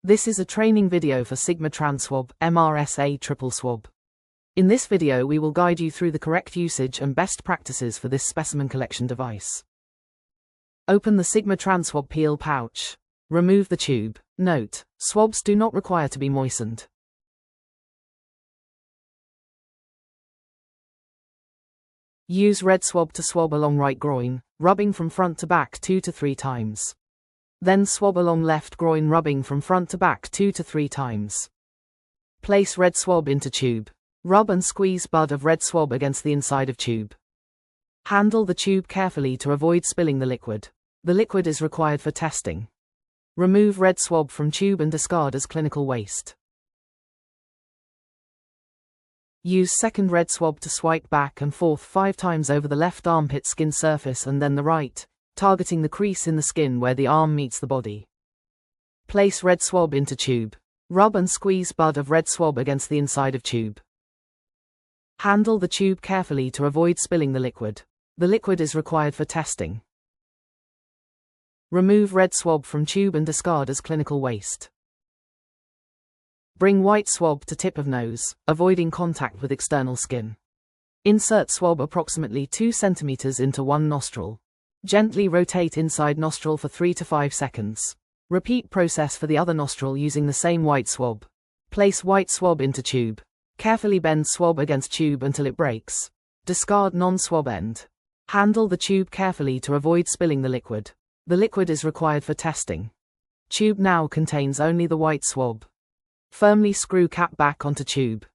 This is a training video for Sigma TRANSWAB MRSA triple swab. In this video we will guide you through the correct usage and best practices for this specimen collection device. Open the Sigma TRANSWAB peel pouch. Remove the tube. Note: swabs do not require to be moistened. Use red swab to swab along right groin, rubbing from front to back 2 to 3 times. Then swab along left groin, rubbing from front to back 2 to 3 times. Place red swab into tube. Rub and squeeze bud of red swab against the inside of tube. Handle the tube carefully to avoid spilling the liquid. The liquid is required for testing. Remove red swab from tube and discard as clinical waste. Use second red swab to swipe back and forth 5 times over the left armpit skin surface and then the right, targeting the crease in the skin where the arm meets the body. Place red swab into tube. Rub and squeeze bud of red swab against the inside of tube. Handle the tube carefully to avoid spilling the liquid. The liquid is required for testing. Remove red swab from tube and discard as clinical waste. Bring white swab to tip of nose, avoiding contact with external skin. Insert swab approximately 2 cm into one nostril. Gently rotate inside nostril for 3 to 5 seconds. Repeat process for the other nostril using the same white swab. Place white swab into tube. Carefully bend swab against tube until it breaks. Discard non-swab end. Handle the tube carefully to avoid spilling the liquid. The liquid is required for testing. Tube now contains only the white swab. Firmly screw cap back onto tube.